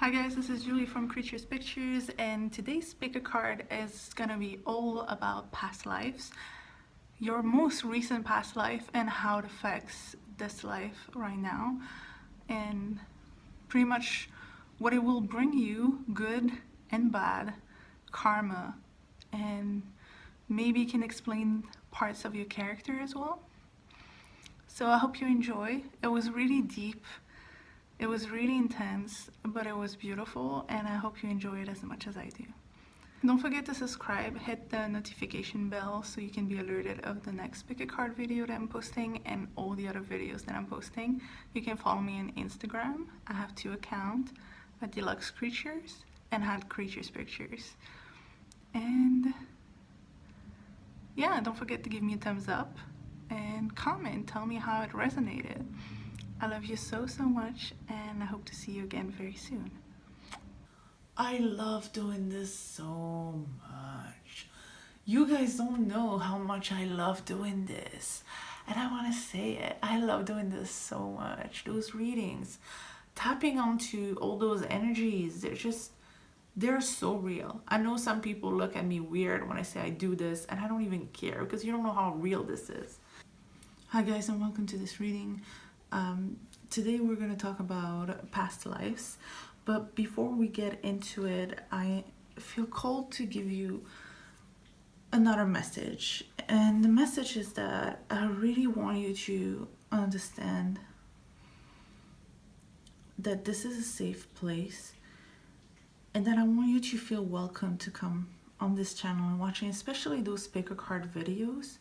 Hi guys, this is Julie from Creatures Pictures, and today's pick a card is gonna be all about past lives, your most recent past life and how it affects this life right now, and pretty much what it will bring you, good and bad, karma, and maybe can explain parts of your character as well. So I hope you enjoy. It was really deep. It was really intense, but it was beautiful, and I hope you enjoy it as much as I do. Don't forget to subscribe, hit the notification bell so you can be alerted of the next pick a card video that I'm posting and all the other videos that I'm posting. You can follow me on Instagram. I have 2 accounts, at Deluxe Creatures and at Creatures Pictures. And yeah, don't forget to give me a thumbs up and comment, tell me how it resonated. I love you so much, and I hope to see you again very soon. I love doing this so much. You guys don't know how much I love doing this. And I want to say it. I love doing this so much. Those readings, tapping onto all those energies, they're so real. I know some people look at me weird when I say I do this, and I don't even care because you don't know how real this is. Hi guys, and welcome to this reading. Today we're going to talk about past lives, but before we get into it, I feel called to give you another message, and the message is that I really want you to understand that this is a safe place, and that I want you to feel welcome to come on this channel and watching, especially those pick a card videos,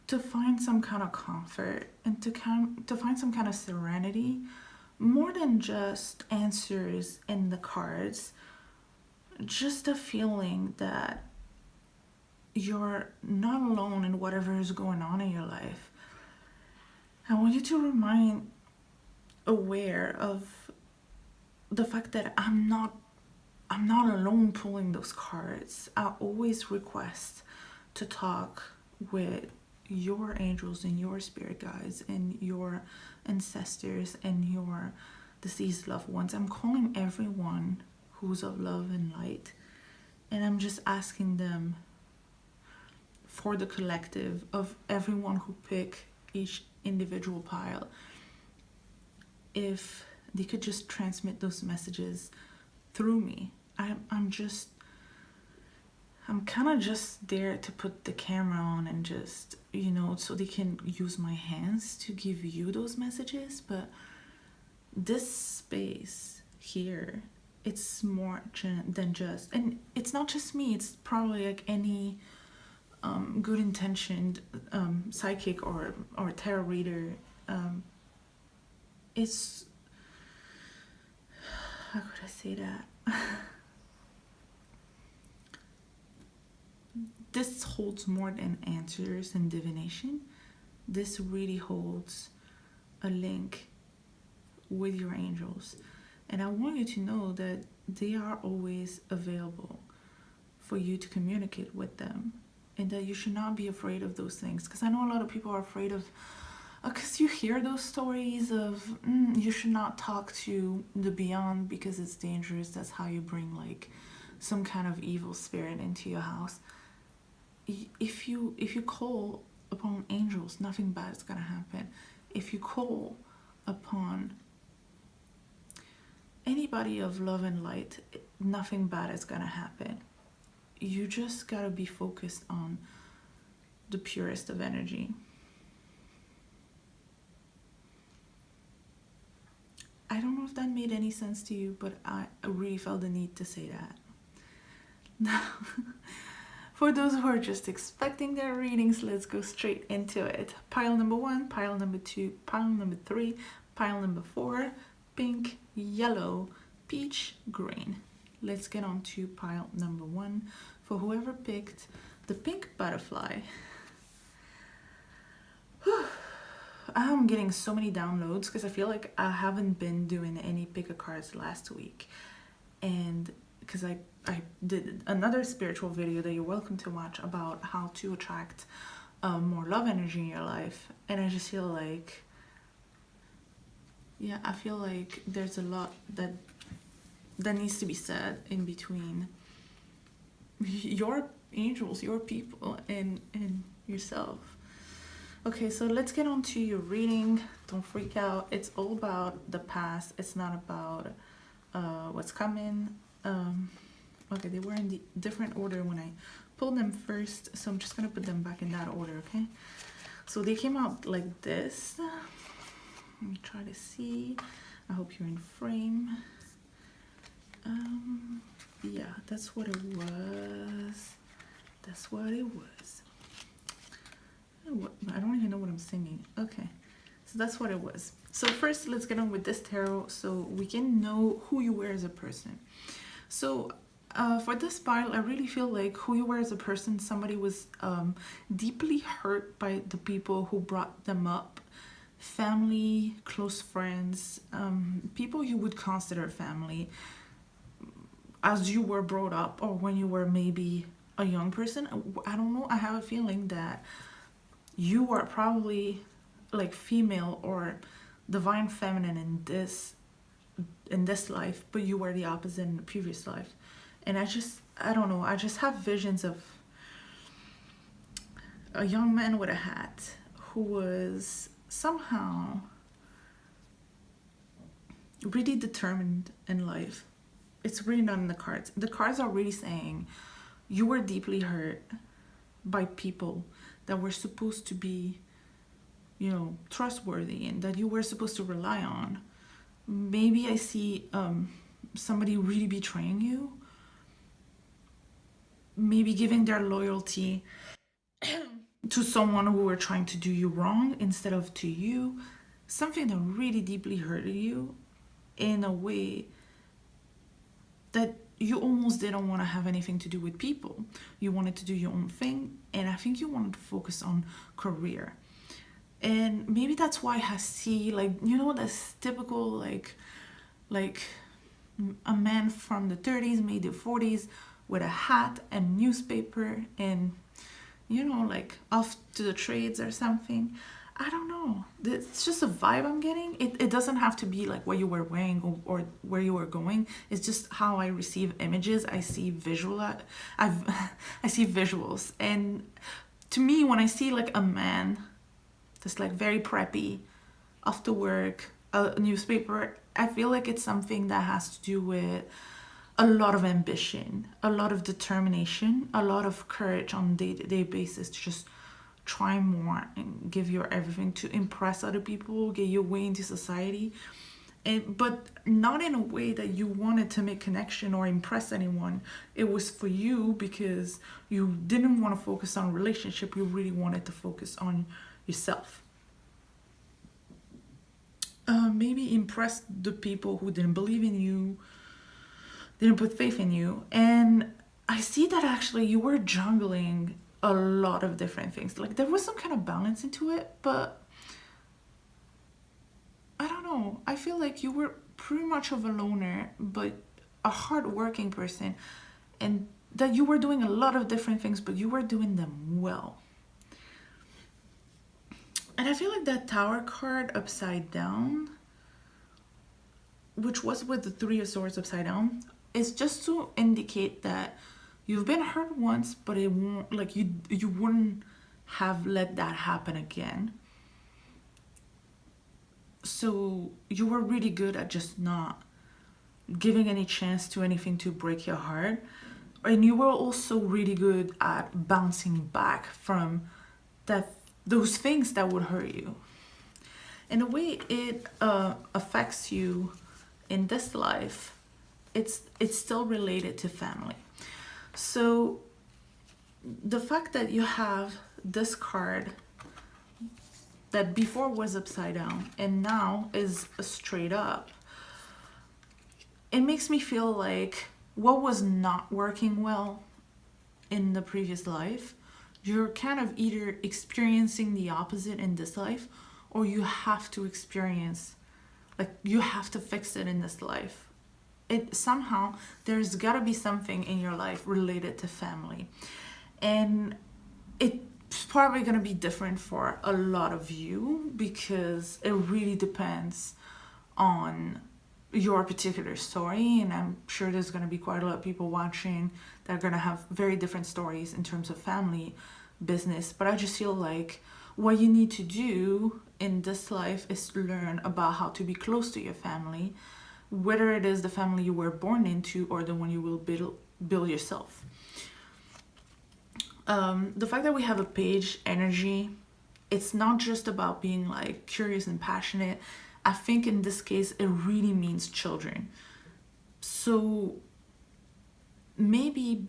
to find some kind of comfort and to find some kind of serenity, more than just answers in the cards, just a feeling that you're not alone in whatever is going on in your life. I want you to remain aware of the fact that I'm not alone pulling those cards. I always request to talk with your angels and your spirit guides and your ancestors and your deceased loved ones. I'm calling everyone who's of love and light, and I'm just asking them for the collective of everyone who pick each individual pile, if they could just transmit those messages through me. I'm kind of just there to put the camera on and just, so they can use my hands to give you those messages. But this space here, it's more than just, and it's not just me, it's probably like any good intentioned psychic or tarot reader. It's, how could I say that? This holds more than answers and divination. This really holds a link with your angels. And I want you to know that they are always available for you to communicate with them, and that you should not be afraid of those things. Because I know a lot of people are afraid of, because you hear those stories of you should not talk to the beyond because it's dangerous. That's how you bring like some kind of evil spirit into your house. If you call upon angels, nothing bad is gonna happen. If you call upon anybody of love and light, nothing bad is gonna happen. You just gotta be focused on the purest of energy. I don't know if that made any sense to you, but I really felt the need to say that. Now, for those who are just expecting their readings, let's go straight into it. Pile number 1, pile number 2, pile number 3, pile number 4, pink, yellow, peach, green. Let's get on to pile number 1 for whoever picked the pink butterfly. I'm getting so many downloads because I feel like I haven't been doing any pick a cards last week, and because I did another spiritual video that you're welcome to watch about how to attract more love energy in your life, and I just feel like, yeah, I feel like there's a lot that that needs to be said in between your angels, your people, and yourself. Okay, so let's get on to your reading. Don't freak out. It's all about the past. It's not about what's coming. Okay, they were in the different order when I pulled them first, so I'm just gonna put them back in that order, okay? So they came out like this. Let me try to see. I hope you're in frame. Yeah, that's what it was. That's what it was. I don't even know what I'm singing. Okay, so that's what it was. So first, let's get on with this tarot so we can know who you were as a person. So for this pile, I really feel like who you were as a person, somebody was deeply hurt by the people who brought them up. Family, close friends, people you would consider family as you were brought up, or when you were maybe a young person. I don't know, I have a feeling that you are probably like female or divine feminine in this life, but you were the opposite in the previous life. And I don't know, I just have visions of a young man with a hat who was somehow really determined in life. It's really not in the cards. The cards are really saying you were deeply hurt by people that were supposed to be, you know, trustworthy and that you were supposed to rely on. Maybe I see somebody really betraying you, maybe giving their loyalty to someone who were trying to do you wrong instead of to you. Something that really deeply hurted you in a way that you almost didn't want to have anything to do with people. You wanted to do your own thing, and I think you wanted to focus on career. And maybe that's why I see, like, you know, this typical like a man from the 30s, maybe the 40s, with a hat and newspaper and, you know, like off to the trades or something. I don't know. It's just a vibe I'm getting. It doesn't have to be like what you were wearing or where you were going. It's just how I receive images. I see I see visuals. And to me, when I see like a man that's like very preppy, off to work, a newspaper, I feel like it's something that has to do with a lot of ambition, a lot of determination, a lot of courage on a day-to-day basis to just try more and give your everything to impress other people, get your way into society, but not in a way that you wanted to make connection or impress anyone. It was for you because you didn't want to focus on relationship. You really wanted to focus on yourself. Maybe impress the people who didn't believe in you, didn't put faith in you. And I see that actually you were juggling a lot of different things. Like there was some kind of balance into it, but I don't know. I feel like you were pretty much of a loner, but a hardworking person, and that you were doing a lot of different things, but you were doing them well. And I feel like that Tower card upside down, which was with the Three of Swords upside down, is just to indicate that you've been hurt once, but it won't, like you wouldn't have let that happen again. So you were really good at just not giving any chance to anything to break your heart. And you were also really good at bouncing back from those things that would hurt you. And the way it affects you in this life, it's still related to family. So the fact that you have this card that before was upside down and now is straight up, it makes me feel like what was not working well in the previous life, you're kind of either experiencing the opposite in this life, or you have to experience, like you have to fix it in this life. It somehow, there's got to be something in your life related to family, and it's probably going to be different for a lot of you because it really depends on your particular story, and I'm sure there's going to be quite a lot of people watching that are going to have very different stories in terms of family business. But I just feel like what you need to do in this life is to learn about how to be close to your family, whether it is the family you were born into or the one you will build yourself. The fact that we have a page energy, it's not just about being like curious and passionate. I think in this case it really means children. So maybe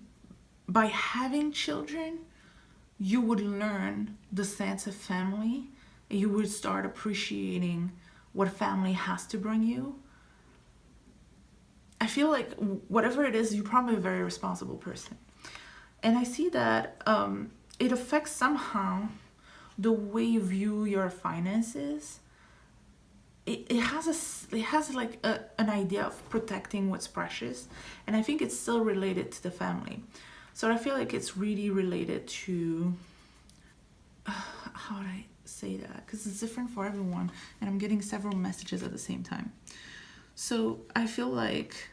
by having children, you would learn the sense of family, and you would start appreciating what family has to bring you. I feel like whatever it is, you're probably a very responsible person. And I see that it affects somehow the way you view your finances. It has like an idea of protecting what's precious, and I think it's still related to the family. So I feel like it's really related to how would I say that, because it's different for everyone, and I'm getting several messages at the same time. So I feel like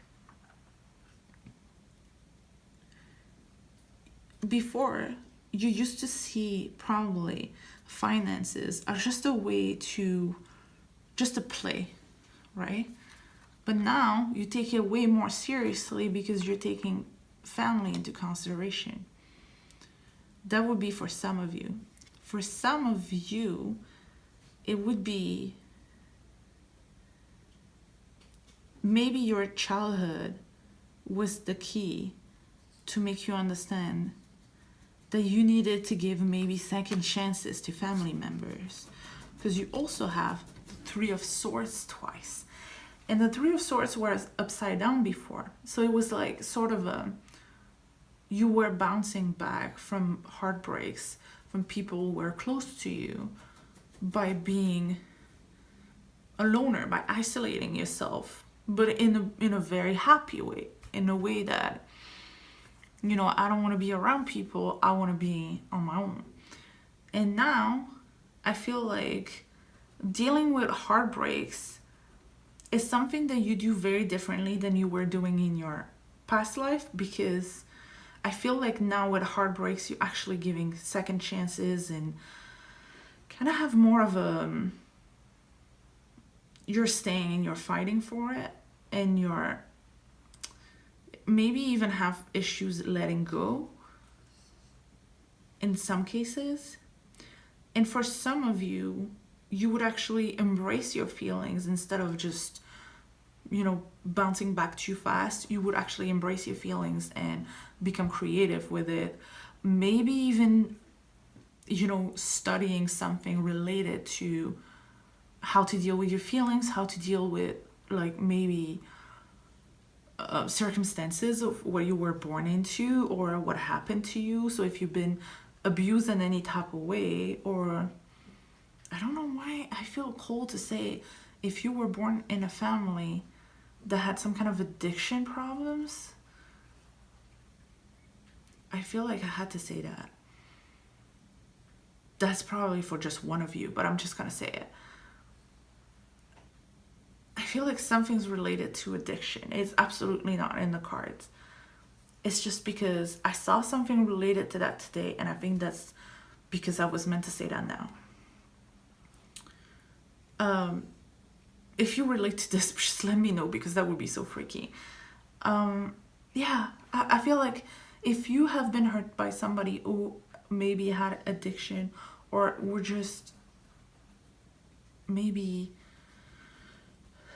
before, you used to see probably finances as just a way to just a play, right? But now you take it way more seriously because you're taking family into consideration. That would be for some of you. For some of you, it would be maybe your childhood was the key to make you understand that you needed to give maybe second chances to family members, because you also have the Three of Swords twice, and the Three of Swords was upside down before, so it was like sort of you were bouncing back from heartbreaks from people who were close to you by being a loner, by isolating yourself, but in a very happy way, in a way that, you know, I don't want to be around people, I want to be on my own. And now I feel like dealing with heartbreaks is something that you do very differently than you were doing in your past life, because I feel like now with heartbreaks, you're actually giving second chances and kind of have more of a, you're staying and you're fighting for it, and you're maybe even have issues letting go in some cases. And for some of you, you would actually embrace your feelings instead of just, you know, bouncing back too fast. You would actually embrace your feelings and become creative with it. Maybe even, you know, studying something related to how to deal with your feelings, how to deal with like maybe circumstances of what you were born into or what happened to you. So if you've been abused in any type of way, or I don't know why I feel cold to say, if you were born in a family that had some kind of addiction problems, I feel like I had to say that. That's probably for just one of you, but I'm just gonna say it. I feel like something's related to addiction. It's absolutely not in the cards. It's just because I saw something related to that today, and I think that's because I was meant to say that now. If you relate to this, just let me know, because that would be so freaky. Yeah, I feel like if you have been hurt by somebody who maybe had addiction, or were just maybe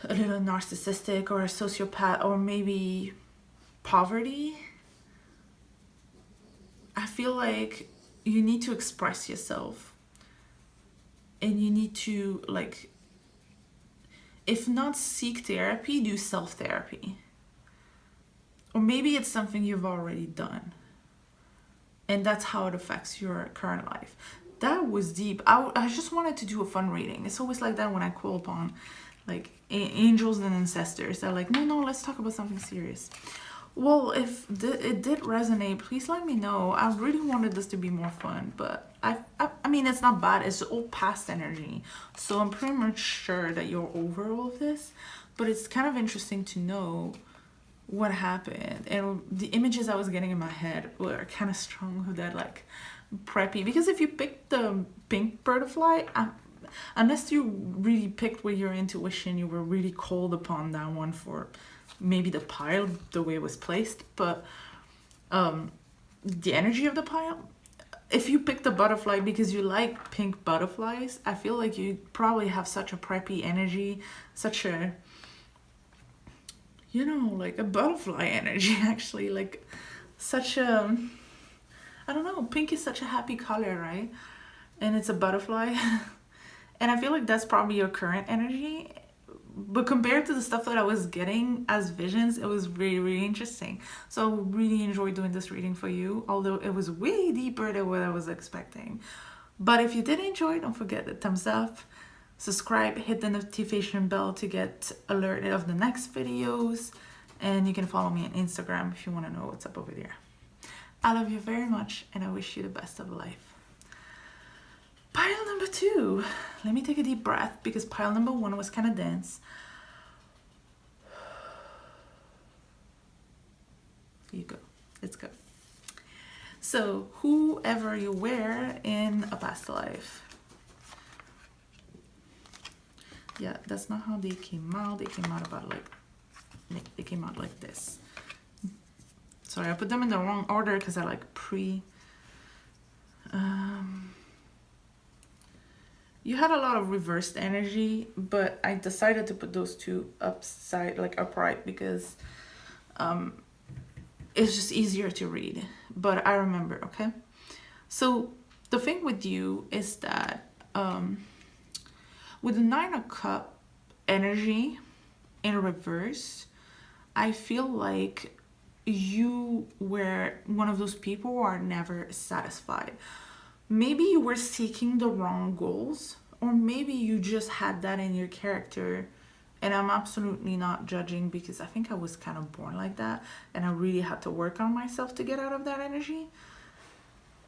a little narcissistic or a sociopath, or maybe poverty, I feel like you need to express yourself, and you need to, like, if not seek therapy, do self-therapy. Or maybe it's something you've already done, and that's how it affects your current life. That was deep. I just wanted to do a fun reading. It's always like that when I call upon like angels and ancestors. They're like, no, let's talk about something serious. Well, if it did resonate, please let me know. I really wanted this to be more fun, but I mean, it's not bad. It's all past energy, so I'm pretty much sure that you're over all of this. but it's kind of interesting to know what happened. And the images I was getting in my head were kind of strong with that, like, preppy. Because if you picked the pink butterfly, unless you really picked with your intuition, you were really called upon that one for maybe the pile, the way it was placed, but the energy of the pile. If you pick the butterfly because you like pink butterflies, I feel like you probably have such a preppy energy, such a, you know, like a butterfly energy, actually, like such a, I don't know, pink is such a happy color, right? And it's a butterfly. And I feel like that's probably your current energy. But compared to the stuff that I was getting as visions, it was really, really interesting. So I really enjoyed doing this reading for you, although it was way deeper than what I was expecting. But if you did enjoy, don't forget the thumbs up, subscribe, hit the notification bell to get alerted of the next videos, and you can follow me on Instagram if you want to know what's up over there. I love you very much, and I wish you the best of life. Pile number 2. Let me take a deep breath because pile number 1 was kind of dense. Here you go. Let's go. So, whoever you were in a past life. Yeah, that's not how they came out. They came out about like, they came out like this. Sorry, I put them in the wrong order because I like you had a lot of reversed energy, but I decided to put those two upside, like upright, because it's just easier to read. But I remember, okay? So the thing with you is that with the 9 of Cups energy in reverse, I feel like you were one of those people who are never satisfied. Maybe you were seeking the wrong goals, or maybe you just had that in your character. And I'm absolutely not judging because I think I was kind of born like that, and I really had to work on myself to get out of that energy.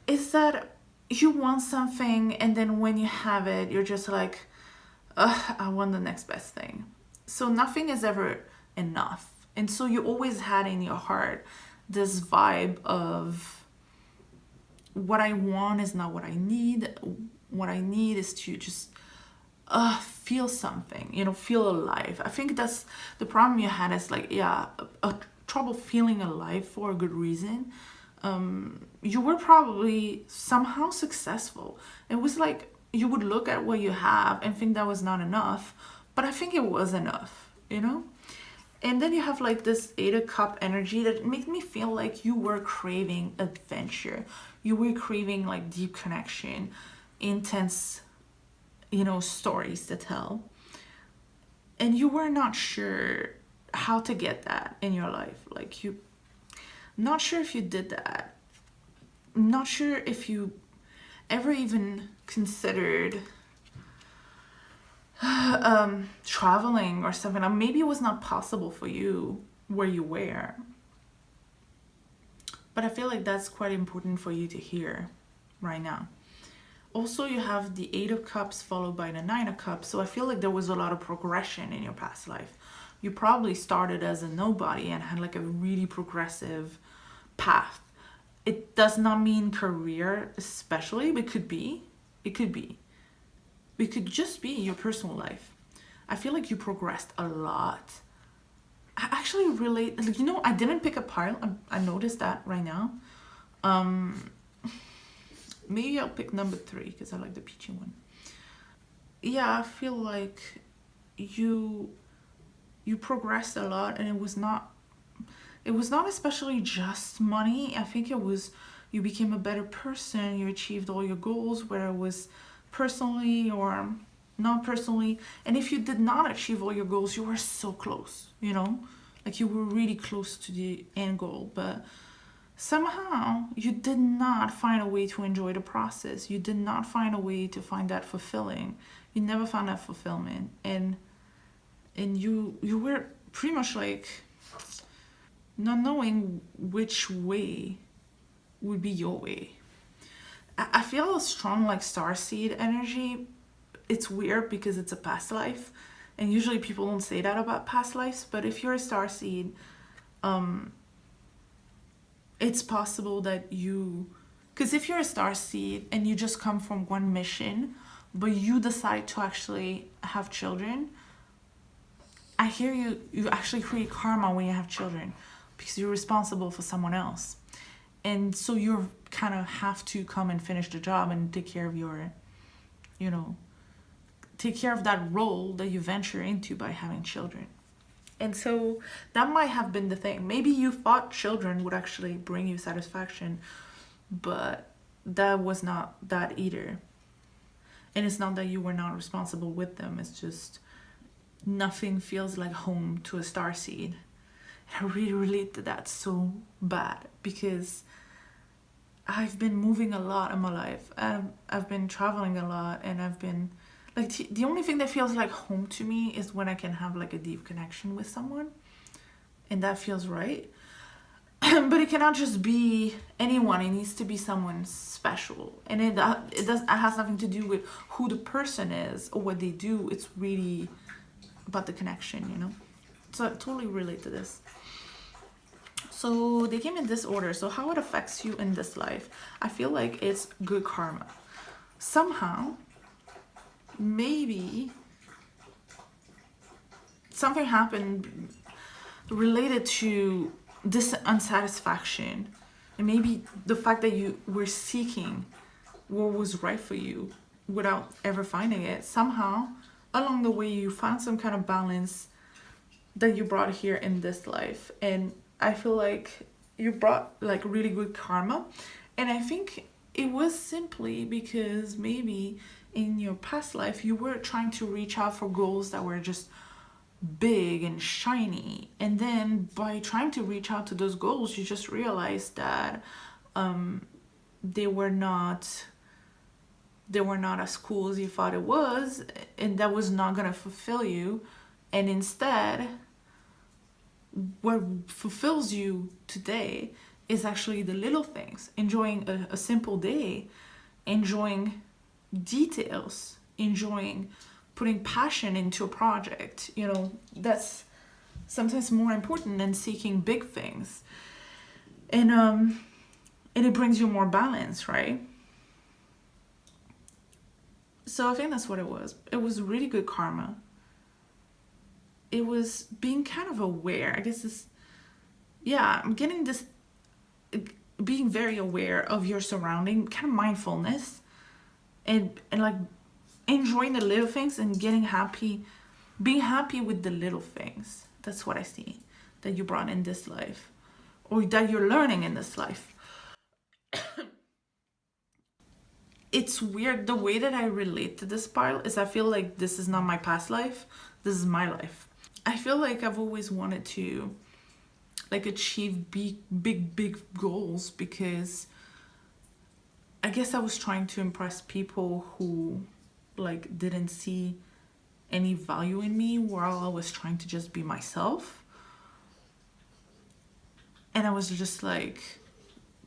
Is that you want something, and then when you have it, you're just like, ugh, I want the next best thing. So nothing is ever enough. And so you always had in your heart this vibe of, what I want is not what I need. What I need is to just feel something, you know, feel alive. I think that's the problem you had, is like, yeah, a trouble feeling alive for a good reason. You were probably somehow successful. It was like you would look at what you have and think that was not enough, but I think it was enough, you know? And then you have like this 8 of Cups energy that made me feel like you were craving adventure. You were craving like deep connection, intense, you know, stories to tell. And you were not sure how to get that in your life. Like, you, not sure if you did that. Not sure if you ever even considered traveling or something. Or maybe it was not possible for you where you were. But I feel like that's quite important for you to hear right now. Also, you have the 8 of Cups followed by the 9 of Cups. So I feel like there was a lot of progression in your past life. You probably started as a nobody and had like a really progressive path. It does not mean career especially, but it could be. It could be. It could just be your personal life. I feel like you progressed a lot. I actually relate, like, you know, I didn't pick a pile. I noticed that right now. Maybe I'll pick number 3 because I like the peachy one. Yeah, I feel like you progressed a lot, and it was not especially just money. I think it was, you became a better person, you achieved all your goals, whether it was personally or not personally. And if you did not achieve all your goals, you were so close, you know, like you were really close to the end goal, but somehow you did not find a way to enjoy the process. You did not find a way to find that fulfilling. You never found that fulfillment, and you were pretty much like not knowing which way would be your way. I feel a strong like starseed energy. It's weird because it's a past life, And usually people don't say that about past lives, but if you're a starseed, it's possible that because if you're a starseed and you just come from one mission, but you decide to actually have children, I hear you actually create karma when you have children because you're responsible for someone else. And so you kind of have to come and finish the job and take care of take care of that role that you venture into by having children. And so that might have been the thing. Maybe you thought children would actually bring you satisfaction, but that was not that either. And it's not that you were not responsible with them. It's just nothing feels like home to a starseed. I really relate to that so bad because I've been moving a lot in my life. I've been traveling a lot, and I've been like the only thing that feels like home to me is when I can have like a deep connection with someone, and that feels right. But it cannot just be anyone. It needs to be someone special, and it has nothing to do with who the person is or what they do. It's really about the connection, So I totally relate to this. So they came in this order. So how it affects you in this life, I feel like it's good karma. Somehow, maybe something happened related to this unsatisfaction, and maybe the fact that you were seeking what was right for you without ever finding it. Somehow along the way you found some kind of balance that you brought here in this life, and I feel like you brought like really good karma. And I think it was simply because maybe in your past life you were trying to reach out for goals that were just big and shiny, and then by trying to reach out to those goals you just realized that they were not as cool as you thought it was, and that was not going to fulfill you. And instead, what fulfills you today is actually the little things, enjoying a simple day, enjoying details, enjoying putting passion into a project. That's sometimes more important than seeking big things. And it brings you more balance, right? So I think that's what it was. It was really good karma. It was being kind of aware. I guess I'm getting this, being very aware of your surrounding, kind of mindfulness, and like enjoying the little things and being happy with the little things. That's what I see that you brought in this life, or that you're learning in this life. It's weird. The way that I relate to this pile is I feel like this is not my past life. This is my life. I feel like I've always wanted to like achieve big goals because I guess I was trying to impress people who like didn't see any value in me while I was trying to just be myself. And I was just like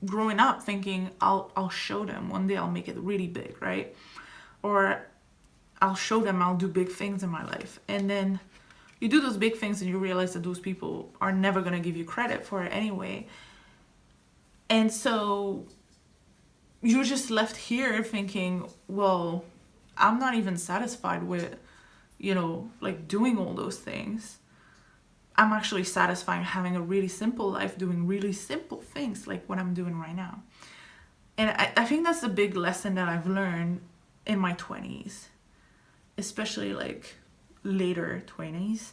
growing up thinking I'll show them one day, I'll make it really big, right? Or I'll show them I'll do big things in my life. And then you do those big things and you realize that those people are never going to give you credit for it anyway. And so you're just left here thinking, well, I'm not even satisfied with, like doing all those things. I'm actually satisfied having a really simple life, doing really simple things like what I'm doing right now. And I think that's the big lesson that I've learned in my 20s, especially like later 20s,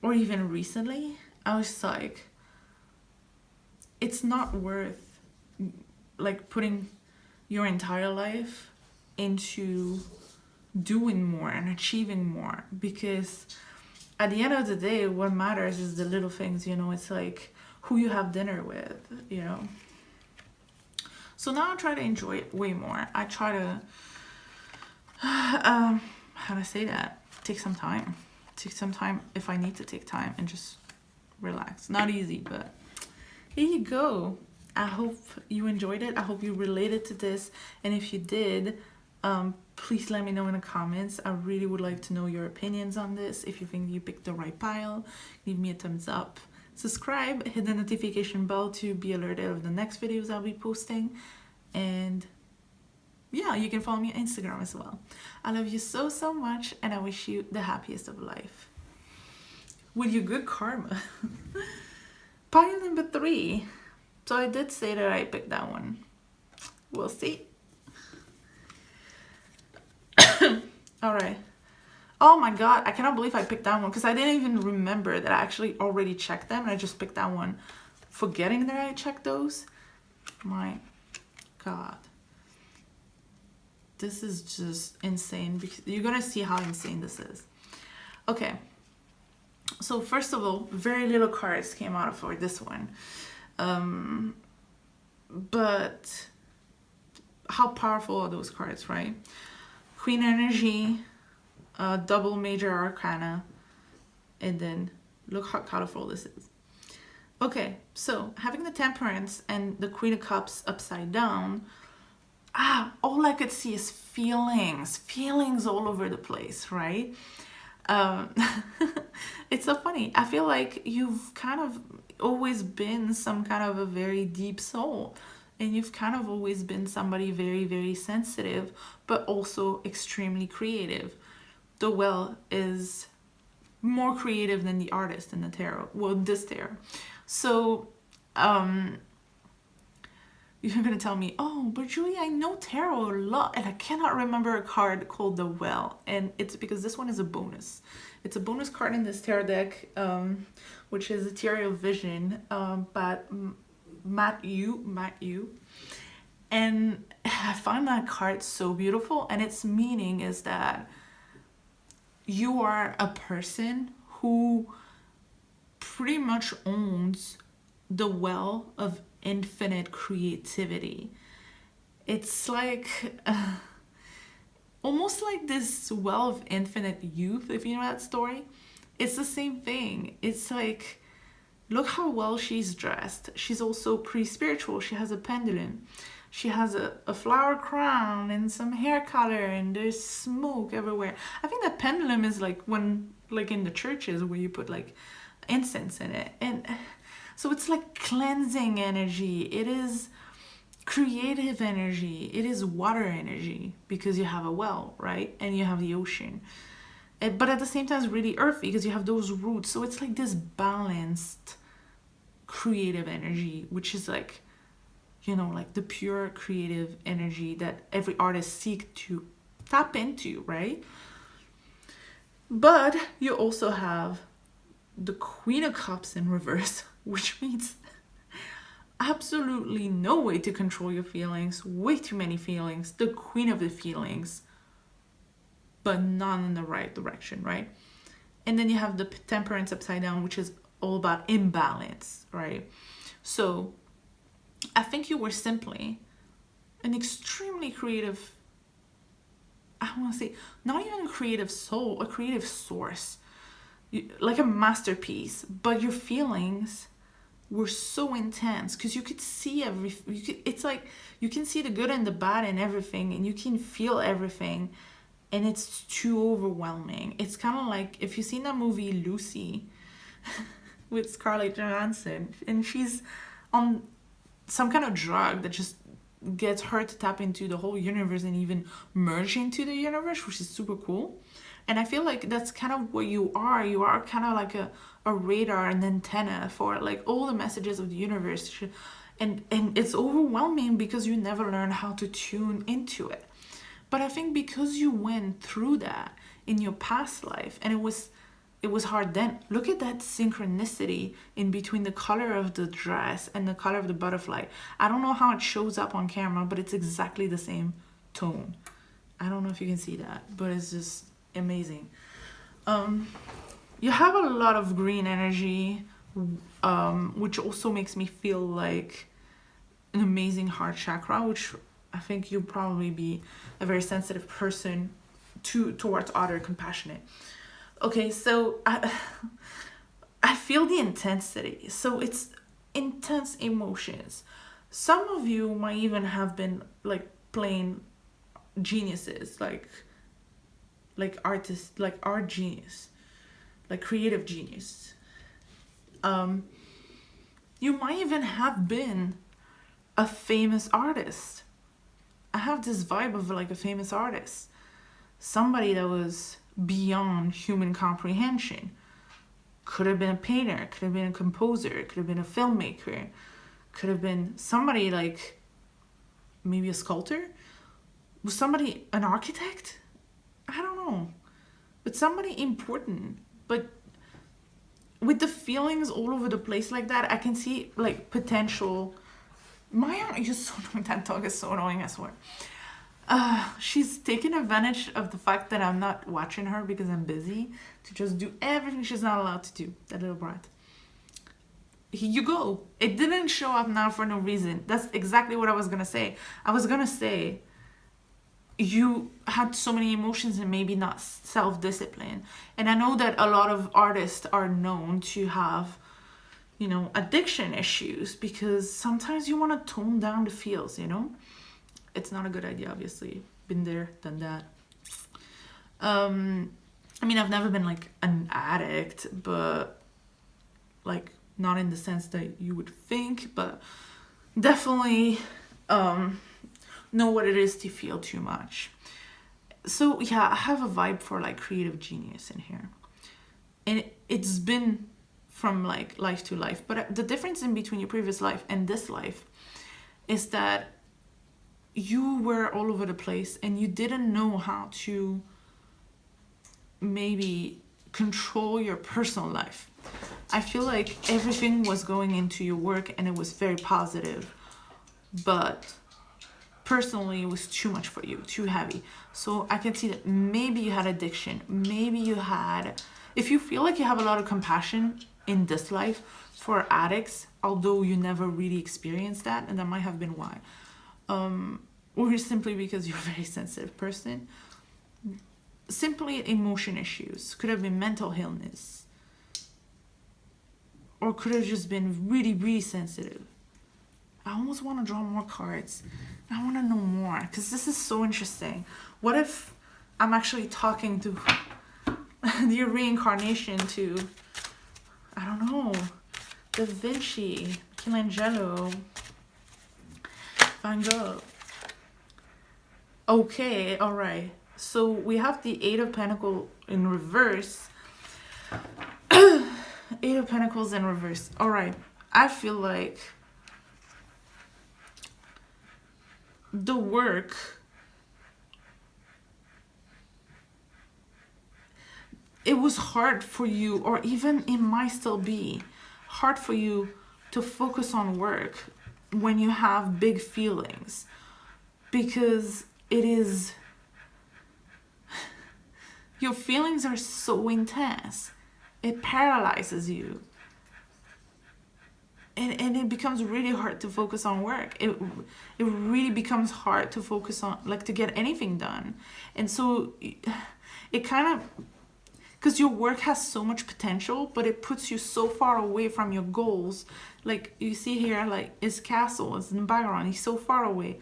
or even recently. I was like, it's not worth like putting your entire life into doing more and achieving more, because at the end of the day what matters is the little things. It's like who you have dinner with. So now I try to enjoy it way more. I try to how do I say that, take some time if I need to take time and just relax. Not easy, but here you go. I hope you enjoyed it. I hope you related to this, and if you did, please let me know in the comments. I really would like to know your opinions on this. If you think you picked the right pile, leave me a thumbs up. Subscribe, hit the notification bell to be alerted of the next videos I'll be posting. And yeah, you can follow me on Instagram as well. I love you so, so much, and I wish you the happiest of life. With your good karma. Pile number 3. So I did say that I picked that one. We'll see. Alright. Oh my god, I cannot believe I picked that one because I didn't even remember that I actually already checked them. And I just picked that one, forgetting that I checked those. My god. This is just insane because you're gonna see how insane this is. Okay. So first of all, very little cards came out for this one. But how powerful are those cards, right? Queen Energy, double major arcana, and then look how colorful this is. Okay, so having the Temperance and the Queen of Cups upside down, all I could see is feelings all over the place, right? It's so funny. I feel like you've kind of always been some kind of a very deep soul, and you've kind of always been somebody very, very sensitive, but also extremely creative. The Well is more creative than the artist in the tarot. Well, this tarot. So, you're gonna tell me, oh, but Julie, I know tarot a lot, and I cannot remember a card called the Well, and it's because this one is a bonus. It's a bonus card in this tarot deck, which is Ethereal Vision, by Matt Yu, and I find that card so beautiful, and its meaning is that you are a person who pretty much owns the well of infinite creativity. It's like almost like this well of infinite youth, if you know that story. It's the same thing. It's like, look how well she's dressed. She's also pretty spiritual. She has a pendulum. She has a flower crown and some hair color, and there's smoke everywhere. I think that pendulum is like when, like in the churches where you put like incense in it. And so it's like cleansing energy. It is creative energy. It is water energy because you have a well, right? And you have the ocean. But at the same time, it's really earthy because you have those roots. So it's like this balanced creative energy, which is like, you know, like the pure creative energy that every artist seeks to tap into, right? But you also have the Queen of Cups in reverse, which means absolutely no way to control your feelings, way too many feelings, the queen of the feelings, but not in the right direction, right? And then you have the Temperance upside down, which is all about imbalance, right? So I think you were simply an extremely creative, I want to say, not even a creative soul, a creative source, like a masterpiece, but your feelings were so intense because you could see it's like you can see the good and the bad and everything, and you can feel everything, and it's too overwhelming. It's kind of like if you've seen that movie Lucy with Scarlett Johansson, and she's on some kind of drug that just gets her to tap into the whole universe and even merge into the universe, which is super cool. And I feel like that's kind of what you are. You are kind of like a radar, an antenna for like all the messages of the universe. And it's overwhelming because you never learn how to tune into it. But I think because you went through that in your past life, and it was hard then. Look at that synchronicity in between the color of the dress and the color of the butterfly. I don't know how it shows up on camera, but it's exactly the same tone. I don't know if you can see that, but it's just amazing. You have a lot of green energy, which also makes me feel like an amazing heart chakra, which I think you'll probably be a very sensitive person towards other, compassionate. Okay, so I feel the intensity. So it's intense emotions. Some of you might even have been like playing geniuses, like artists, like art genius, like creative genius. You might even have been a famous artist. I have this vibe of like a famous artist, somebody that was beyond human comprehension. Could have been a painter, could have been a composer, could have been a filmmaker, could have been somebody like maybe a sculptor. Was somebody an architect? I don't know. But somebody important. But with the feelings all over the place like that, I can see like potential. My aunt is just so annoying. That dog is so annoying, I swear. She's taking advantage of the fact that I'm not watching her because I'm busy to just do everything she's not allowed to do. That little brat. Here you go. It didn't show up now for no reason. That's exactly what I was gonna say. I was gonna say you had so many emotions and maybe not self-discipline. And I know that a lot of artists are known to have, you know, addiction issues because sometimes you want to tone down the feels, you know. It's not a good idea, obviously. Been there, done that. I mean, I've never been like an addict, but like not in the sense that you would think, but definitely know what it is to feel too much. So yeah, I have a vibe for like creative genius in here. And it's been from like life to life. But the difference in between your previous life and this life is that you were all over the place and you didn't know how to maybe control your personal life. I feel like everything was going into your work and it was very positive, but personally it was too much for you, too heavy. So I can see that maybe you had addiction, maybe you had, if you feel like you have a lot of compassion in this life for addicts, although you never really experienced that, and that might have been why, or simply because you're a very sensitive person, simply emotion issues, could have been mental illness, or could have just been really, really sensitive. I almost want to draw more cards. I want to know more because this is so interesting. What if I'm actually talking to the reincarnation to, I don't know, Da Vinci, Michelangelo, Van Gogh. Okay, all right. So we have the Eight of Pentacles in reverse. Eight of Pentacles in reverse. All right. I feel like the work it was hard for you, or even it might still be hard for you to focus on work when you have big feelings, because it is, your feelings are so intense, it paralyzes you. And it becomes really hard to focus on work. It really becomes hard to focus on, like, to get anything done. And so it kind of, because your work has so much potential, but it puts you so far away from your goals. Like you see here, like his castle is in the background. He's so far away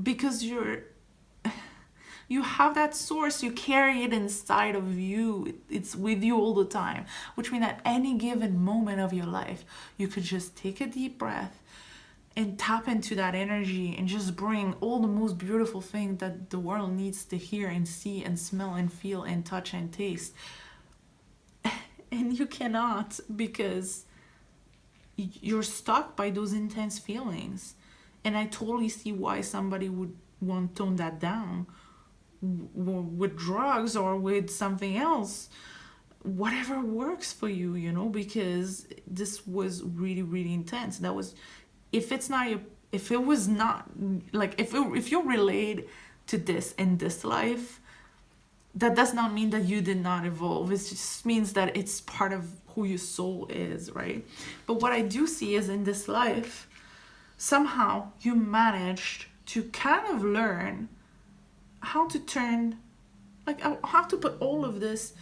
because you have that source, you carry it inside of you, it's with you all the time, which means at any given moment of your life, you could just take a deep breath and tap into that energy and just bring all the most beautiful things that the world needs to hear and see and smell and feel and touch and taste. And you cannot, because you're stuck by those intense feelings. And I totally see why somebody would want to tone that down with drugs or with something else, whatever works for you, you know, because this was really, really intense. That was, if it was not like, if you relate to this in this life, that does not mean that you did not evolve. It just means that it's part of who your soul is, right? But what I do see is in this life, somehow you managed to kind of learn how to turn, like, how to put all of this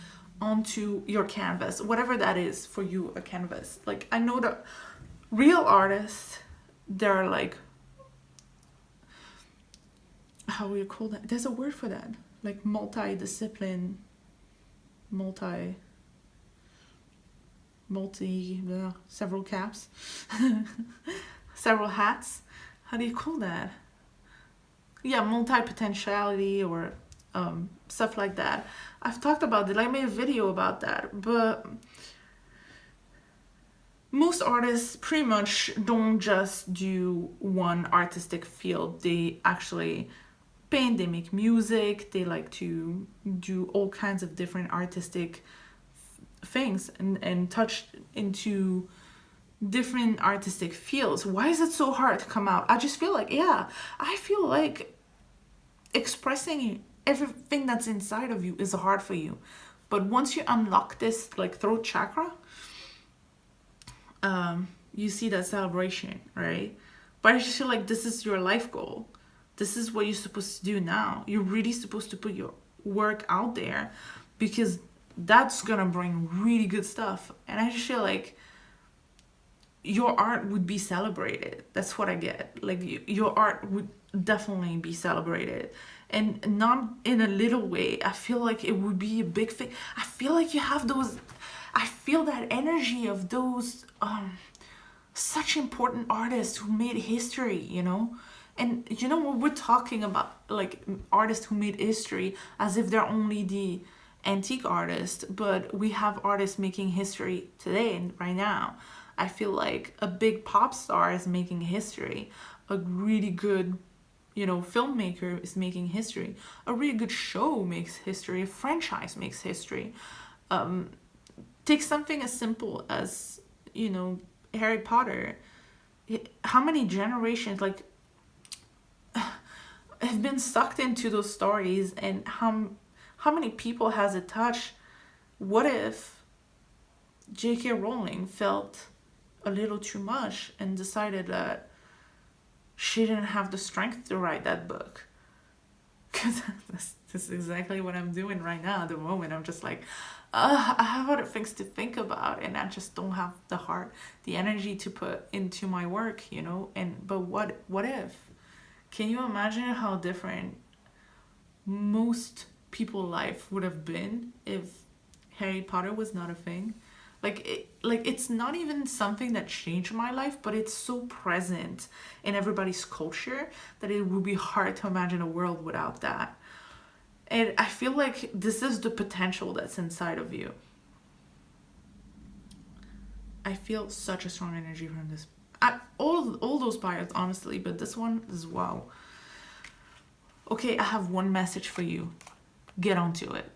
onto your canvas, whatever that is for you, a canvas. Like, I know that real artists, they're like how will you call that? There's a word for that, like multi-discipline, multi, several caps, several hats. How do you call that? Yeah, multi-potentiality or stuff like that. I've talked about it. I made a video about that, but most artists pretty much don't just do one artistic field. They actually paint, they make music, they like to do all kinds of different artistic things and touch into different artistic fields. Why is it so hard to come out? I just feel like, I feel like expressing everything that's inside of you is hard for you. But once you unlock this like throat chakra, you see that celebration, right? But I just feel like this is your life goal. This is what you're supposed to do now. You're really supposed to put your work out there because that's gonna bring really good stuff. And I just feel like your art would be celebrated. That's what I get. Like your art would definitely be celebrated. And not in a little way. I feel like it would be a big thing. I feel like you have those, I feel that energy of those such important artists who made history, you know? And you know what, we're talking about like artists who made history as if they're only the antique artists, but we have artists making history today and right now. I feel like a big pop star is making history. A really good, you know, filmmaker is making history. A really good show makes history. A franchise makes history. Take something as simple as, you know, Harry Potter. How many generations like have been sucked into those stories, and how many people has it touched? What if J.K. Rowling felt a little too much and decided that she didn't have the strength to write that book? Because this is exactly what I'm doing right now at the moment. I'm just like, I have other things to think about, and I just don't have the heart, the energy to put into my work, you know? But what if? Can you imagine how different most people's life would have been if Harry Potter was not a thing? It's not even something that changed my life, but it's so present in everybody's culture that it would be hard to imagine a world without that. And I feel like this is the potential that's inside of you. I feel such a strong energy from this. All those bios, honestly, but this one is wow. Okay, I have one message for you. Get onto it.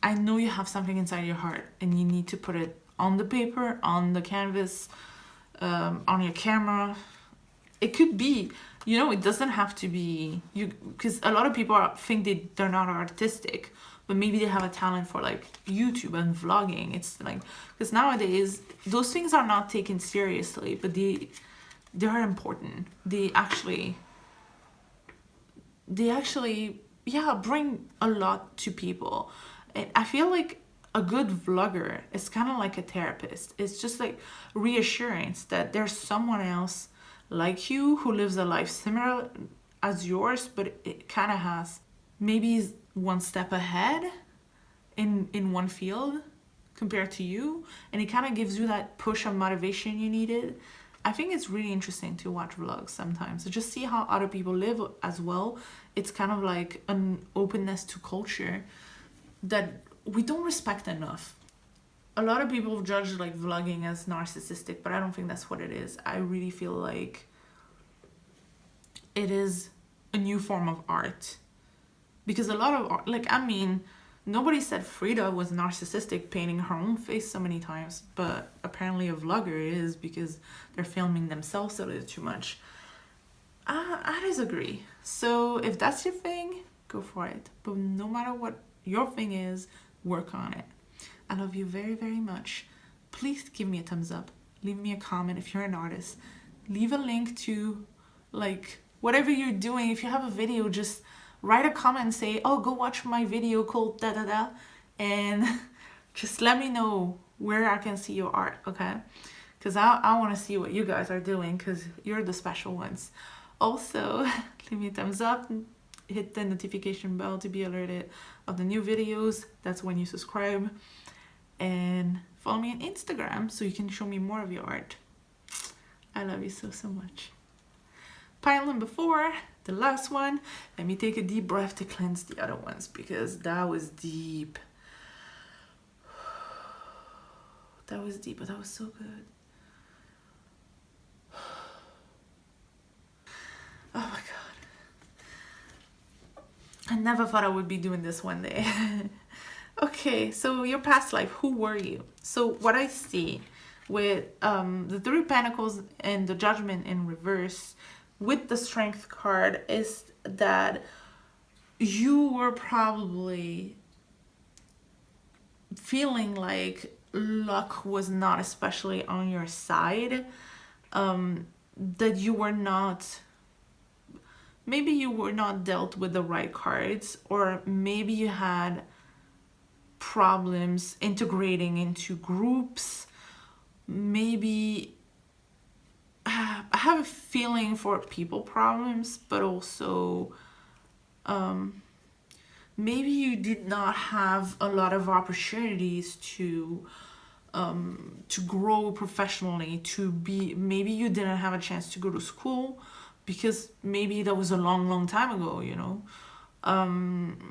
I know you have something inside your heart and you need to put it on the paper, on the canvas, on your camera. It could be, you know, it doesn't have to be you, because a lot of people think they're not artistic, but maybe they have a talent for like YouTube and vlogging. It's like, because nowadays those things are not taken seriously, but they are important. They actually bring a lot to people. And I feel like a good vlogger is kind of like a therapist. It's just like reassurance that there's someone else like you who lives a life similar as yours, but it kind of has maybe is one step ahead in one field compared to you, and it kind of gives you that push of motivation you needed. I think it's really interesting to watch vlogs sometimes, to just see how other people live as well. It's kind of like an openness to culture that we don't respect enough. A lot of people judge like vlogging as narcissistic, but I don't think that's what it is. I really feel like it is a new form of art. Because a lot of art, like, I mean, nobody said Frida was narcissistic painting her own face so many times, but apparently a vlogger is because they're filming themselves a little too much. I disagree. So if that's your thing, go for it. But no matter what your thing is, work on it. I love you very, very much. Please give me a thumbs up. Leave me a comment if you're an artist. Leave a link to like whatever you're doing. If you have a video, just write a comment and say, oh, go watch my video called da da da, and just let me know where I can see your art, okay? Because I want to see what you guys are doing, because you're the special ones. Also, leave me a thumbs up, hit the notification bell to be alerted of the new videos. That's when you subscribe. And follow me on Instagram so you can show me more of your art. I love you so, so much. Pile number 4, the last one. Let me take a deep breath to cleanse the other ones because that was deep. That was deep, but that was so good. Oh my God. I never thought I would be doing this one day. Okay, so your past life, who were you? So what I see with the 3 of Pentacles and the Judgment in reverse with the Strength card is that you were probably feeling like luck was not especially on your side, that you were not, maybe you were not dealt with the right cards, or maybe you had problems integrating into groups. Maybe I have a feeling for people problems, but also maybe you did not have a lot of opportunities to grow professionally, maybe you didn't have a chance to go to school because maybe that was a long time ago, you know,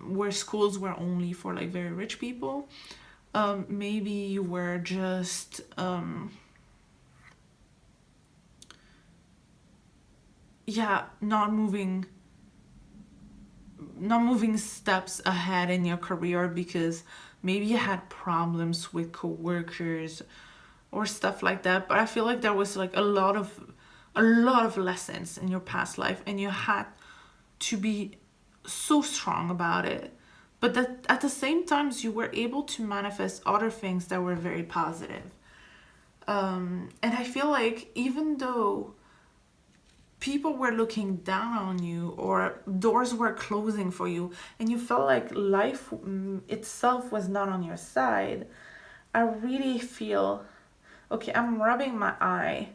where schools were only for like very rich people. Maybe you were just not moving steps ahead in your career because maybe you had problems with coworkers or stuff like that. But I feel like there was like a lot of lessons in your past life, and you had to be so strong about it. But that at the same time, you were able to manifest other things that were very positive. And I feel like even though people were looking down on you or doors were closing for you and you felt like life itself was not on your side, I really feel, okay, I'm rubbing my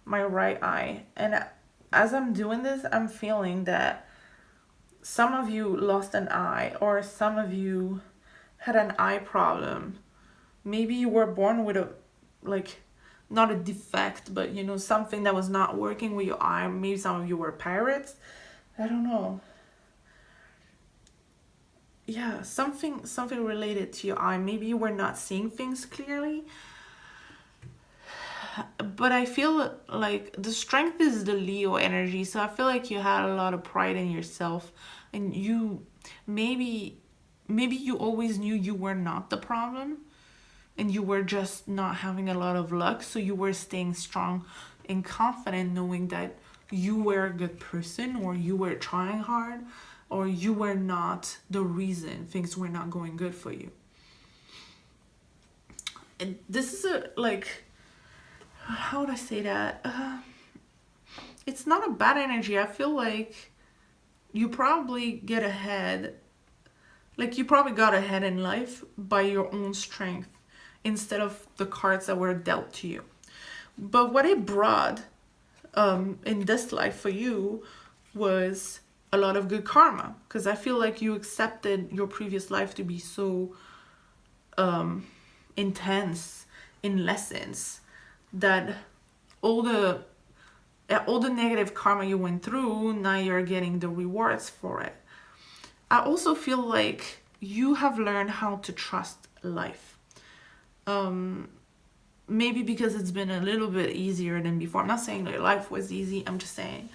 right eye, and as I'm doing this, I'm feeling that some of you lost an eye, or some of you had an eye problem. Maybe you were born with a, like, not a defect, but you know, something that was not working with your eye. Maybe some of you were pirates. I don't know. Yeah, something related to your eye. Maybe you were not seeing things clearly. But I feel like the Strength is the Leo energy, so I feel like you had a lot of pride in yourself, and you maybe you always knew you were not the problem, and you were just not having a lot of luck, so you were staying strong and confident, knowing that you were a good person, or you were trying hard, or you were not the reason things were not going good for you. And this is a, like, how would I say that? It's not a bad energy. I feel like you probably get ahead, like you probably got ahead in life by your own strength instead of the cards that were dealt to you. But what it brought in this life for you was a lot of good karma, because I feel like you accepted your previous life to be so intense in lessons that all the negative karma you went through, now you're getting the rewards for it. I also feel like you have learned how to trust life. Maybe because it's been a little bit easier than before. I'm not saying that life was easy. I'm just saying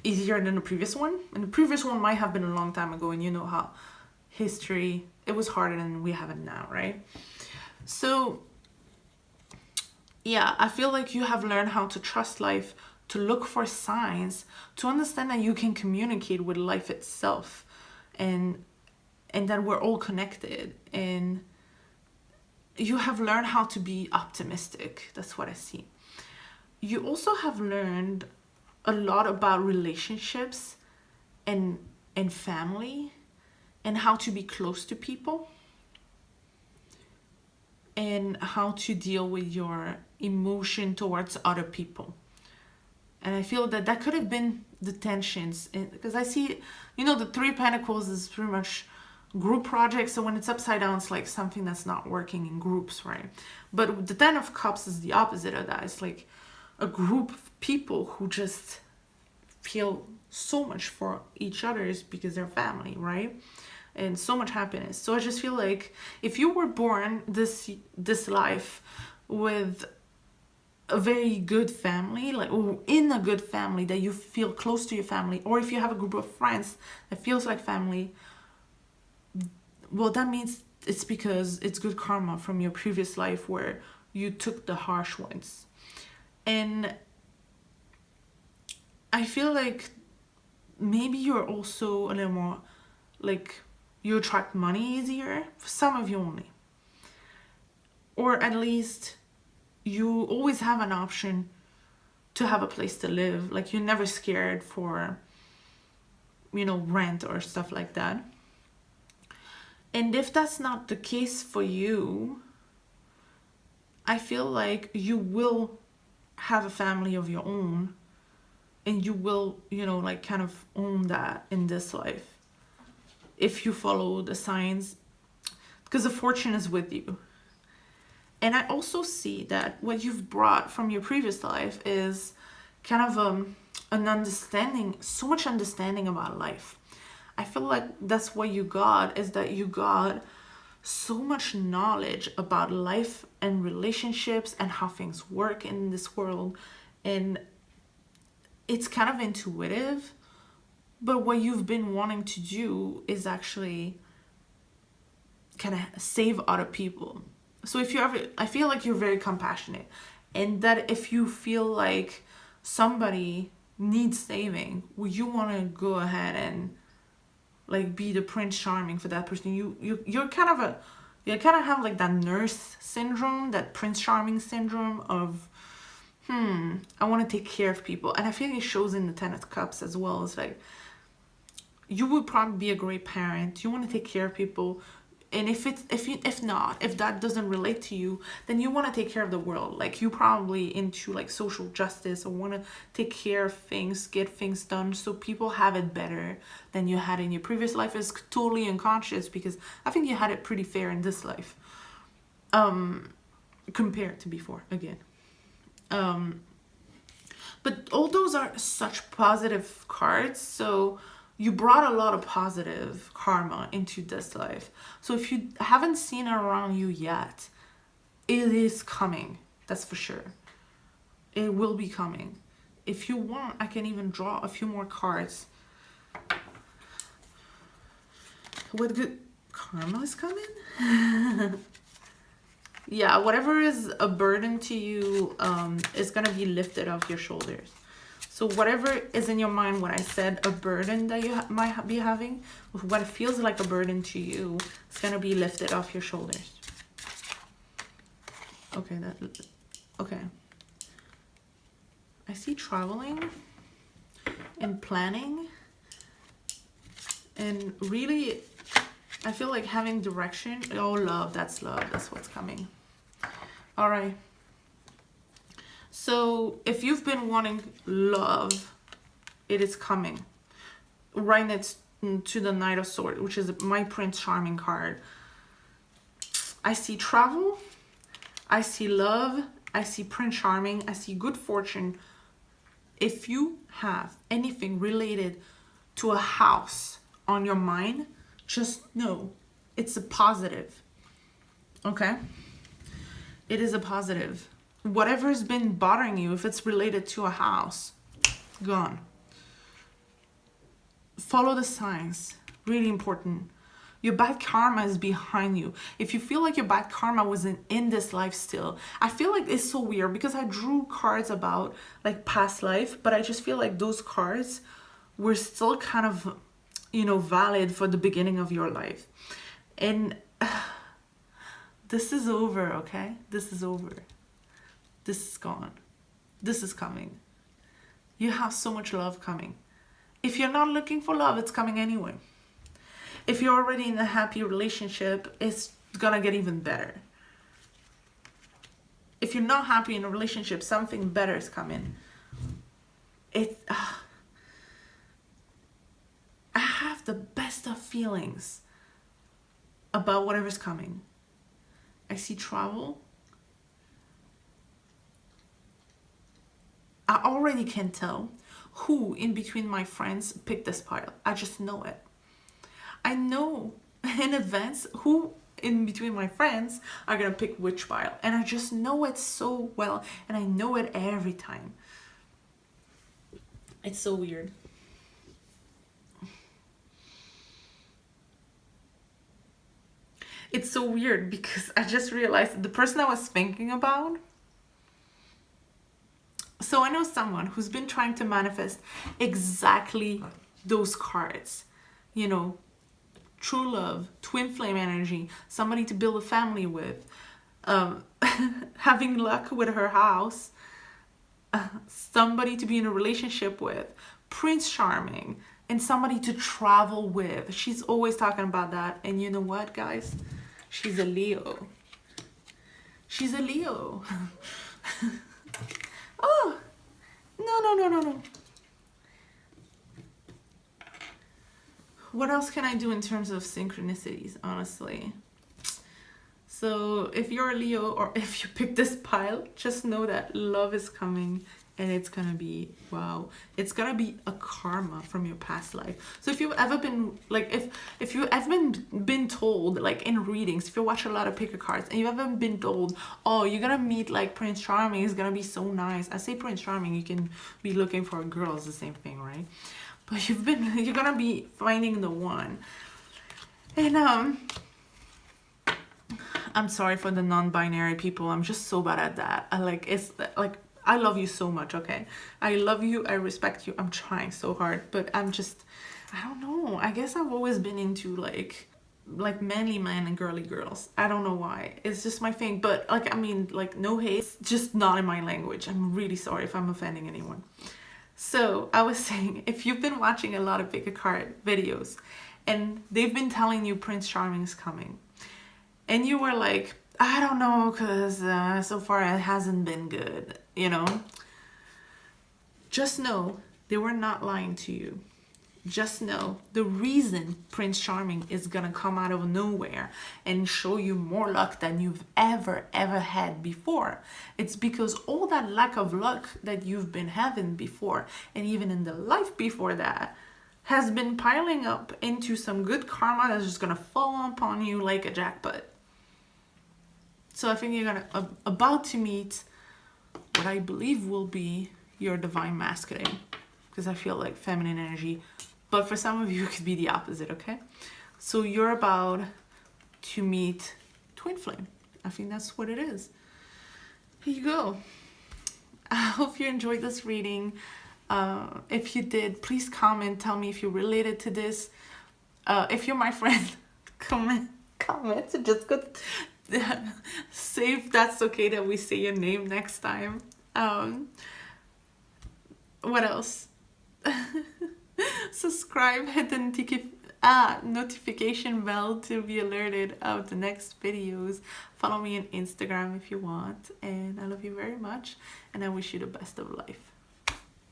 easier than the previous one. And the previous one might have been a long time ago, and you know how history, it was harder than we have it now, right? So yeah, I feel like you have learned how to trust life, to look for signs, to understand that you can communicate with life itself, and that we're all connected, and you have learned how to be optimistic. That's what I see. You also have learned a lot about relationships and family, and how to be close to people, and how to deal with your emotion towards other people. And I feel that that could have been the tensions, because I see, you know, the Three of Pentacles is pretty much group projects. So when it's upside down, it's like something that's not working in groups, right? But the Ten of Cups is the opposite of that. It's like a group of people who just feel so much for each other is because they're family, right? And so much happiness. So I just feel like if you were born this life with a very good family, like, or in a good family that you feel close to your family, or if you have a group of friends that feels like family, well, that means it's because it's good karma from your previous life where you took the harsh ones. And I feel like maybe you're also a little more like, you attract money easier, for some of you only. Or at least you always have an option to have a place to live. Like, you're never scared for, you know, rent or stuff like that. And if that's not the case for you, I feel like you will have a family of your own, and you will, you know, like, kind of own that in this life if you follow the signs, because the fortune is with you. And I also see that what you've brought from your previous life is kind of an understanding, so much understanding about life. I feel like that's what you got, is that you got so much knowledge about life and relationships and how things work in this world. And it's kind of intuitive, but what you've been wanting to do is actually kind of save other people. So if you ever, I feel like you're very compassionate, and that if you feel like somebody needs saving, well, you want to go ahead and like be the Prince Charming for that person. You're kind of you kind of have like that nurse syndrome, that Prince Charming syndrome of, I want to take care of people. And I feel like it shows in the Ten of Cups as well. It's like, you would probably be a great parent. You want to take care of people. And if that doesn't relate to you, then you want to take care of the world. Like, you probably into like social justice, or want to take care of things, get things done so people have it better than you had in your previous life. Is totally unconscious, because I think you had it pretty fair in this life, compared to before, again. But all those are such positive cards, so you brought a lot of positive karma into this life. So if you haven't seen it around you yet, it is coming. That's for sure. It will be coming. If you want, I can even draw a few more cards. What good karma is coming? Yeah, whatever is a burden to you is going to be lifted off your shoulders. So whatever is in your mind, what I said, a burden that you might be having, what feels like a burden to you, it's going to be lifted off your shoulders. Okay, okay. I see traveling and planning, and really, I feel like having direction. Oh, love, that's what's coming. All right. So if you've been wanting love, it is coming. Right next to the Knight of Swords, which is my Prince Charming card. I see travel, I see love, I see Prince Charming, I see good fortune. If you have anything related to a house on your mind, just know it's a positive. Okay? It is a positive. Whatever's been bothering you, if it's related to a house, gone. Follow the signs. Really important. Your bad karma is behind you. If you feel like your bad karma wasn't in this life still, I feel like it's so weird, because I drew cards about like past life, but I just feel like those cards were still kind of, you know, valid for the beginning of your life. And this is over, okay? This is over. This is gone. This is coming. You have so much love coming. If you're not looking for love, it's coming anyway. If you're already in a happy relationship, it's gonna get even better. If you're not happy in a relationship, something better is coming. I have the best of feelings about whatever's coming. I see travel. I already can tell who in between my friends picked this pile. I just know it. I know in advance who in between my friends are gonna pick which pile, and I just know it so well, and I know it every time. It's so weird. It's so weird because I just realized the person I was thinking about. So I know someone who's been trying to manifest exactly those cards, you know, true love, twin flame energy, somebody to build a family with, having luck with her house, somebody to be in a relationship with, Prince Charming, and somebody to travel with. She's always talking about that. And you know what, guys? She's a Leo. She's a Leo. Oh, no. What else can I do in terms of synchronicities, honestly? So if you're a Leo, or if you pick this pile, just know that love is coming, and it's gonna be, wow, it's gonna be a karma from your past life. So if you've ever been, like, if you ever been told, like in readings, if you watch a lot of picker cards and you've ever been told, oh, you're gonna meet like Prince Charming, it's gonna be so nice. I say Prince Charming, you can be looking for a girl, it's the same thing, right? But you're gonna be finding the one. And I'm sorry for the non-binary people. I'm just so bad at that. I love you so much, okay? I love you, I respect you. I'm trying so hard, but I don't know. I guess I've always been into like manly men and girly girls. I don't know why. It's just my thing. But like, I mean, like, no hate. It's just not in my language. I'm really sorry if I'm offending anyone. So I was saying, if you've been watching a lot of pick a card videos and they've been telling you Prince Charming's coming, and you were like, I don't know, because so far it hasn't been good, you know? Just know they were not lying to you. Just know the reason Prince Charming is gonna come out of nowhere and show you more luck than you've ever had before. It's because all that lack of luck that you've been having before, and even in the life before that, has been piling up into some good karma that's just gonna fall upon you like a jackpot. So I think you're about to meet what I believe will be your divine masculine, because I feel like feminine energy, but for some of you it could be the opposite, okay? So you're about to meet twin flame. I think that's what it is. Here you go. I hope you enjoyed this reading. If you did, please comment, tell me if you related to this. If you're my friend, comment, just go say if that's okay that we say your name next time. What else? Subscribe, hit the notification bell to be alerted of the next videos. Follow me on Instagram if you want, and I love you very much, and I wish you the best of life.